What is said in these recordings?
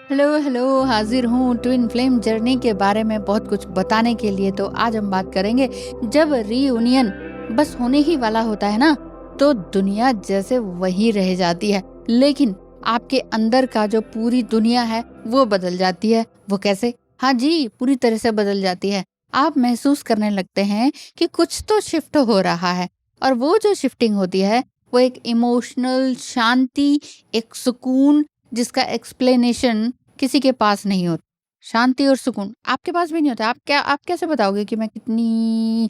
Hello hello, हाजिर हूँ twin flame journey के बारे में बहुत कुछ बताने के लिए। तो आज हम बात करेंगे, जब रीयूनियन बस होने ही वाला होता है ना, तो दुनिया जैसे वही रह जाती है, लेकिन आपके अंदर का जो पूरी दुनिया है वो बदल जाती है। वो कैसे? हाँ जी, पूरी तरह से बदल जाती है। आप महसूस करने लगते हैं कि कुछ तो शिफ्ट हो रहा है, और वो जो शिफ्टिंग होती है वो एक इमोशनल शांति, एक सुकून, जिसका एक्सप्लेनेशन किसी के पास नहीं होता। शांति और सुकून आपके पास भी नहीं होता। आप कैसे बताओगे कि मैं कितनी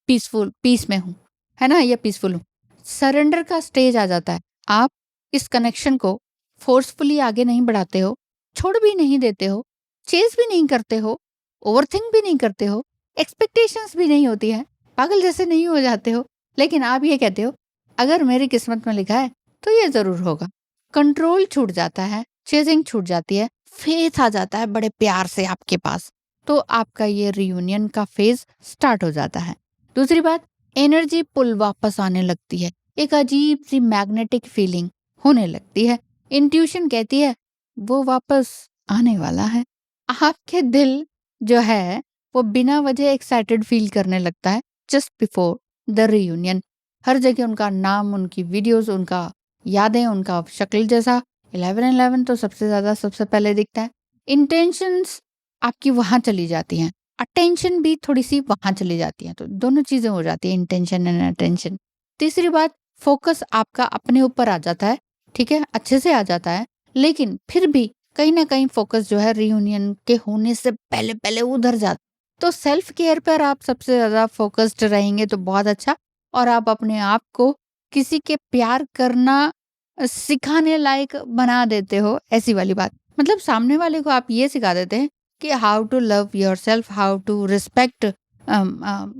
पीस में हूँ, है ना, या पीसफुल हूँ? सरेंडर का स्टेज आ जाता है। आप इस कनेक्शन को फोर्सफुली आगे नहीं बढ़ाते हो, छोड़ भी नहीं देते हो, चेज भी नहीं करते हो, ओवरथिंक भी नहीं करते हो, एक्सपेक्टेशंस भी नहीं होती है, पागल जैसे नहीं हो जाते हो। लेकिन आप ये कहते हो, अगर मेरी किस्मत में लिखा है तो ये जरूर होगा। कंट्रोल छूट जाता है, चेजिंग छूट जाती है, फेथ आ जाता है बड़े प्यार से आपके पास। तो आपका ये रियूनियन का फेज स्टार्ट हो जाता है। दूसरी बात, एनर्जी पुल वापस आने लगती है। एक अजीब सी मैग्नेटिक फीलिंग होने लगती है। इंट्यूशन कहती है वो वापस आने वाला है। आपके दिल जो है वो बिना वजह एक्साइटेड फील करने लगता है जस्ट बिफोर द रियूनियन। हर जगह उनका नाम, उनकी वीडियोस, उनका यादें, उनका शक्ल जैसा 11-11 तो सबसे ज्यादा सबसे पहले दिखता है। इंटेंशंस आपकी वहां चली जाती हैं, अटेंशन भी थोड़ी सी वहां चली जाती है, तो दोनों चीजें हो जाती है, इंटेंशन एंड अटेंशन। तीसरी बात, फोकस आपका अपने ऊपर आ जाता है। ठीक है, अच्छे से आ जाता है, लेकिन फिर भी कहीं ना कहीं फोकस जो है रियूनियन के होने से पहले पहले उधर जाता। तो सेल्फ केयर पर आप सबसे ज्यादा फोकस्ड रहेंगे तो बहुत अच्छा। और आप अपने आप को किसी के प्यार करना सिखाने लायक बना देते हो, ऐसी वाली बात। मतलब सामने वाले को आप ये सिखा देते हैं कि how to love yourself, how to respect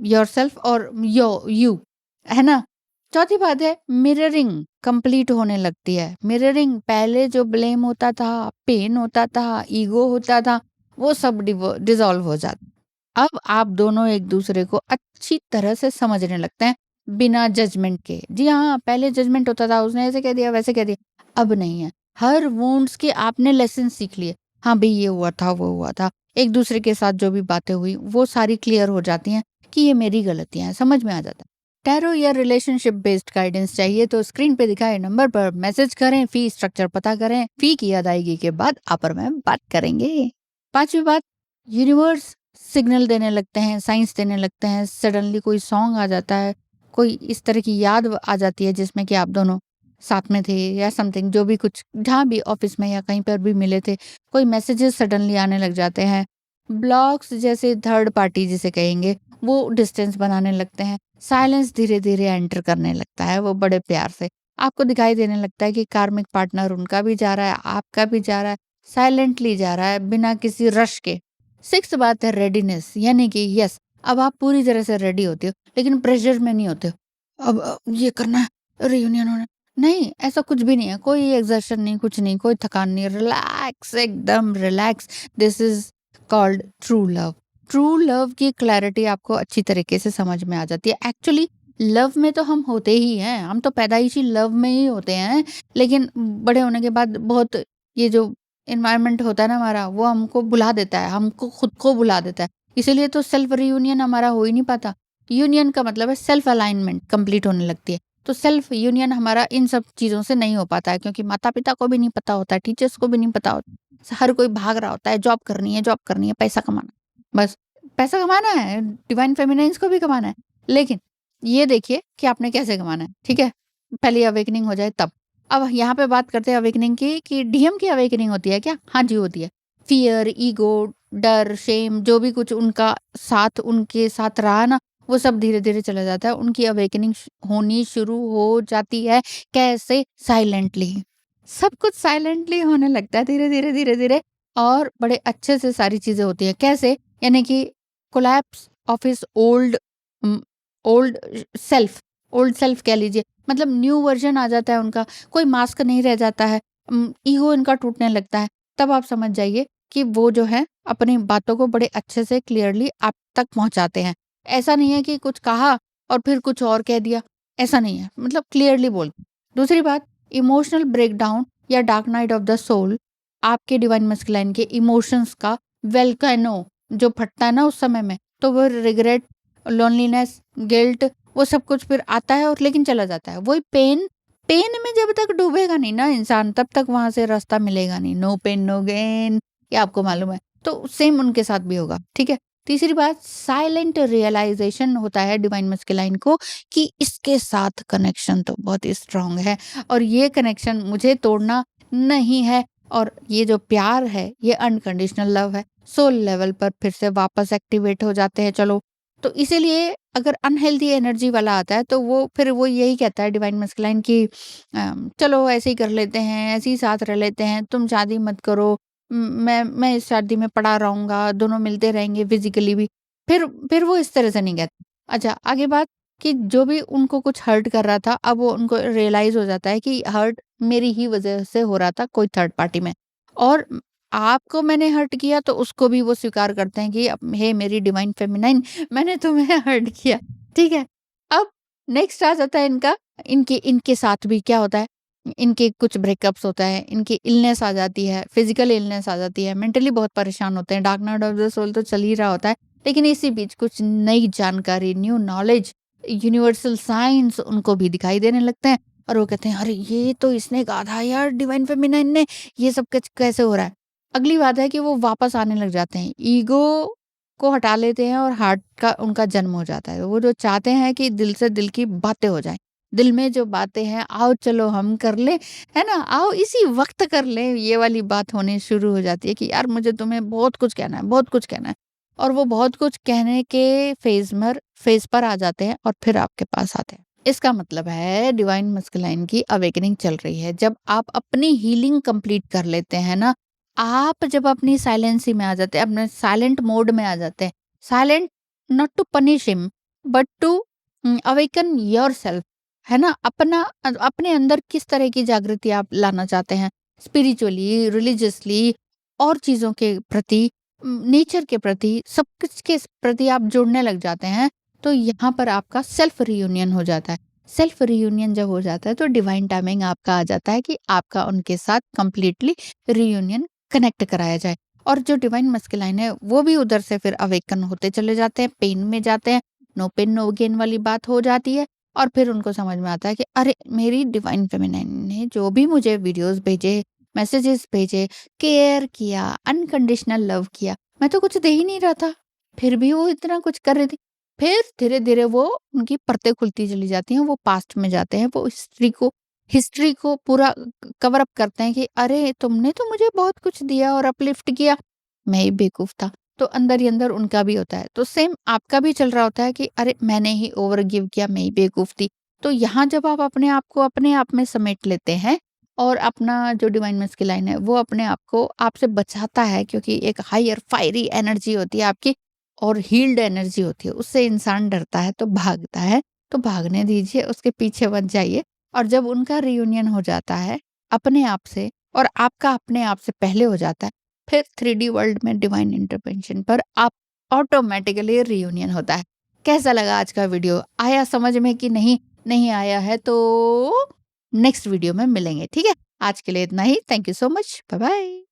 yourself और यू, है ना। चौथी बात है, मिररिंग कंप्लीट होने लगती है। मिररिंग, पहले जो ब्लेम होता था, पेन होता था, ईगो होता था, वो सब डिसॉल्व हो जाता। अब आप दोनों एक दूसरे को अच्छी तरह से समझने लगते हैं, बिना जजमेंट के। जी हाँ, पहले जजमेंट होता था, उसने ऐसे कह दिया, वैसे कह दिया। अब नहीं है। हर वुंड्स के आपने लेसन सीख लिए। हाँ भाई, ये हुआ था, वो हुआ था। एक दूसरे के साथ जो भी बातें हुई वो सारी क्लियर हो जाती हैं कि ये मेरी गलतियां हैं, समझ में आ जाता है। टैरो या रिलेशनशिप बेस्ड गाइडेंस चाहिए तो स्क्रीन पे दिखाए नंबर पर मैसेज करें, फी स्ट्रक्चर पता करें, फी की अदायगी के बाद अपर में बात करेंगे। पांचवी बात, यूनिवर्स सिग्नल देने लगते हैं, साइंस देने लगते हैं। सडनली कोई सॉन्ग आ जाता है, कोई इस तरह की याद आ जाती है जिसमें कि आप दोनों साथ में थे, या समथिंग, जो भी कुछ, जहाँ भी ऑफिस में या कहीं पर भी मिले थे, कोई मैसेजेस सडनली आने लग जाते हैं। ब्लॉग्स जैसे थर्ड पार्टी जिसे कहेंगे, वो डिस्टेंस बनाने लगते हैं। साइलेंस धीरे धीरे एंटर करने लगता है, वो बड़े प्यार से आपको दिखाई देने लगता है कि कार्मिक पार्टनर उनका भी जा रहा है, आपका भी जा रहा है, साइलेंटली जा रहा है, बिना किसी रश के। सिक्स बात है रेडीनेस, यानी कि यस, अब आप पूरी तरह से रेडी होते हो, लेकिन प्रेशर में नहीं होते हो। अब ये करना है, रियूनियन होना है। नहीं, ऐसा कुछ भी नहीं है, कोई एक्सर्शन नहीं, कुछ नहीं, कोई थकान नहीं, रिलैक्स, एकदम relax. This is called true love. True love की क्लैरिटी आपको अच्छी तरीके से समझ में आ जाती है। एक्चुअली लव में तो हम होते ही हैं, हम तो पैदाइशी लव में ही होते हैं, लेकिन बड़े होने के बाद बहुत, ये जो एनवायरनमेंट होता है ना हमारा, वो हमको भुला देता है, हमको खुद को भुला देता है। इसीलिए तो सेल्फ रियूनियन हमारा हो ही नहीं पाता। यूनियन का मतलब है सेल्फ अलाइनमेंट कंप्लीट होने लगती है। तो सेल्फ यूनियन हमारा इन सब चीजों से नहीं हो पाता है, क्योंकि माता पिता को भी नहीं पता होता है, टीचर्स को भी नहीं पता होता, हर कोई भाग रहा होता है, जॉब करनी है, जॉब करनी है, पैसा कमाना, बस पैसा कमाना है, डिवाइन फेमिनाइन्स को भी कमाना है। लेकिन ये देखिए कि आपने कैसे कमाना है, ठीक है, पहले अवेकनिंग हो जाए तब। अब यहाँ पे बात करते हैं अवेकनिंग की, कि डीएम की अवेकनिंग होती है क्या? हाँ जी, होती है। फियर, ईगो, डर, शेम, जो भी कुछ उनका साथ, उनके साथ रहा ना, वो सब धीरे धीरे चला जाता है। उनकी अवेकनिंग होनी शुरू हो जाती है। कैसे? साइलेंटली। सब कुछ साइलेंटली होने लगता है, धीरे धीरे धीरे धीरे, और बड़े अच्छे से सारी चीजें होती है। कैसे? यानी कि collapse of his old self, old self कह लीजिए, मतलब न्यू वर्जन आ जाता है उनका। कोई मास्क नहीं रह जाता है, ईगो इनका टूटने लगता है। तब आप समझ जाइए कि वो जो है अपनी बातों को बड़े अच्छे से क्लियरली आप तक पहुंचाते हैं। ऐसा नहीं है कि कुछ कहा और फिर कुछ और कह दिया, ऐसा नहीं है, मतलब क्लियरली बोल। दूसरी बात, इमोशनल ब्रेकडाउन या dark night of the soul आपके डिवाइन मस्कुलाइन के इमोशंस का वेल्केनो जो फटता है ना उस समय में, तो वो रिग्रेट, लोनलीनेस, गिल्ट, वो सब कुछ फिर आता है और लेकिन चला जाता है। वही पेन, पेन में जब तक डूबेगा नहीं ना इंसान, तब तक वहाँ से रास्ता मिलेगा नहीं। नो पेन नो गेन, ये आपको मालूम है। तो सेम उनके साथ भी होगा, ठीक है? तीसरी बात, साइलेंट रियलाइज़ेशन होता है डिवाइन मस्कुलाइन को कि इसके साथ कनेक्शन तो बहुत ही स्ट्रॉन्ग है और ये कनेक्शन मुझे तोड़ना नहीं है, और ये जो प्यार है, ये अनकंडीशनल लव है। सोल लेवल पर फिर से वापस एक्टिवेट हो जाते हैं चलो। तो इसीलिए अगर अनहेल्दी एनर्जी वाला आता है तो वो फिर वो यही कहता है डिवाइन मस्कुलाइन कि चलो ऐसे ही कर लेते हैं, ऐसे ही साथ रह लेते हैं, तुम शादी मत करो, मैं इस शादी में पड़ा रहूँगा, दोनों मिलते रहेंगे फिज़िकली भी। फिर वो इस तरह से नहीं कहते। अच्छा, आगे बात कि जो भी उनको कुछ हर्ट कर रहा था, अब वो उनको रियलाइज़ हो जाता है कि हर्ट मेरी ही वज़ह से हो रहा था, कोई थर्ड पार्टी में। और आपको मैंने हर्ट किया तो उसको भी वो स्वीकार करते हैं कि अब हे मेरी डिवाइन फेमिनाइन, मैंने तुम्हें हर्ट किया, ठीक है? अब नेक्स्ट आ जाता है इनका, इनके इनके साथ भी क्या होता है, इनके कुछ ब्रेकअप्स होता है, इनकी इलनेस आ जाती है, फिज़िकल इलनेस आ जाती है, मेंटली बहुत परेशान होते हैं, dark night of the soul तो चल ही रहा होता है। लेकिन इसी बीच कुछ नई जानकारी, न्यू नॉलेज, यूनिवर्सल साइंस उनको भी दिखाई देने लगते हैं और वो कहते हैं, अरे ये तो इसने कहा था यार डिवाइन फेमिनाइन ने, ये सब कैसे हो रहा है? अगली बात है कि वो वापस आने लग जाते हैं, ईगो को हटा लेते हैं और हार्ट का उनका जन्म हो जाता है। वो जो चाहते हैं कि दिल से दिल की बातें हो जाएँ। दिल में जो बातें हैं, आओ चलो हम कर लें, है ना? आओ इसी वक़्त कर लें, ये वाली बात होनी शुरू हो जाती है कि यार मुझे तुम्हें बहुत कुछ कहना है, बहुत कुछ कहना है। और वो बहुत कुछ कहने के फ़ेज़ पर आ जाते हैं और फिर आपके पास आते हैं। इसका मतलब है डिवाइन मस्कुलाइन की अवेकनिंग चल रही है। जब आप अपनी हीलिंग कंप्लीट कर लेते हैं ना, आप जब अपनी साइलेंसी में आ जाते हैं, अपने साइलेंट मोड में आ जाते हैं, silent not to punish him but to awaken yourself, है ना? अपने अंदर किस तरह की जागृति आप लाना चाहते हैं, स्पिरिचुअली, रिलीजियसली और चीज़ों के प्रति, नेचर के प्रति, सब कुछ के प्रति आप जुड़ने लग जाते हैं, तो यहाँ पर आपका सेल्फ रियूनियन हो जाता है। सेल्फ रियूनियन जब हो जाता है तो डिवाइन टाइमिंग आपका आ जाता है कि आपका उनके साथ कंप्लीटली रियूनियन कनेक्ट कराया जाए। और जो डिवाइन मस्कुलाइन है वो भी उधर से फिर अवेकन होते चले जाते हैं, पेन में जाते हैं, नो पेन नो गेन वाली बात हो जाती है और फिर उनको समझ में आता है कि अरे मेरी डिवाइन फेमिनाइन ने जो भी मुझे वीडियोस भेजे, मैसेजेस भेजे, केयर किया, अनकंडीशनल लव किया, मैं तो कुछ दे ही नहीं रहा था, फिर भी वो इतना कुछ कर रही थी। फिर धीरे-धीरे वो उनकी परतें खुलती चली जाती हैं, वो पास्ट में जाते हैं, वो हिस्ट्री को पूरा कवर अप करते हैं कि अरे तुमने तो मुझे बहुत कुछ दिया और अपलिफ्ट किया, मैं ही बेवकूफ था। तो अंदर ही अंदर उनका भी होता है। तो सेम आपका भी चल रहा होता है कि अरे मैंने ही ओवर गिव किया, मैं ही बेवकूफ थी। तो यहाँ जब आप अपने आप को अपने आप में समेट लेते हैं और अपना जो डिवाइन मस्कुलाइन है वो अपने आप को आपसे बचाता है, क्योंकि एक हायर फायरी एनर्जी होती है आपकी और हील्ड एनर्जी होती है, उससे इंसान डरता है तो भागता है। तो भागने दीजिए, उसके पीछे मत जाइए। और जब उनका रियूनियन हो जाता है अपने आप से और आपका अपने आप से पहले हो जाता है, फिर 3D वर्ल्ड में डिवाइन इंटरवेंशन पर आप ऑटोमेटिकली रियूनियन होता है। कैसा लगा आज का वीडियो? आया समझ में कि नहीं? नहीं आया है तो नेक्स्ट वीडियो में मिलेंगे, ठीक है? आज के लिए इतना ही। Thank you so much. Bye bye.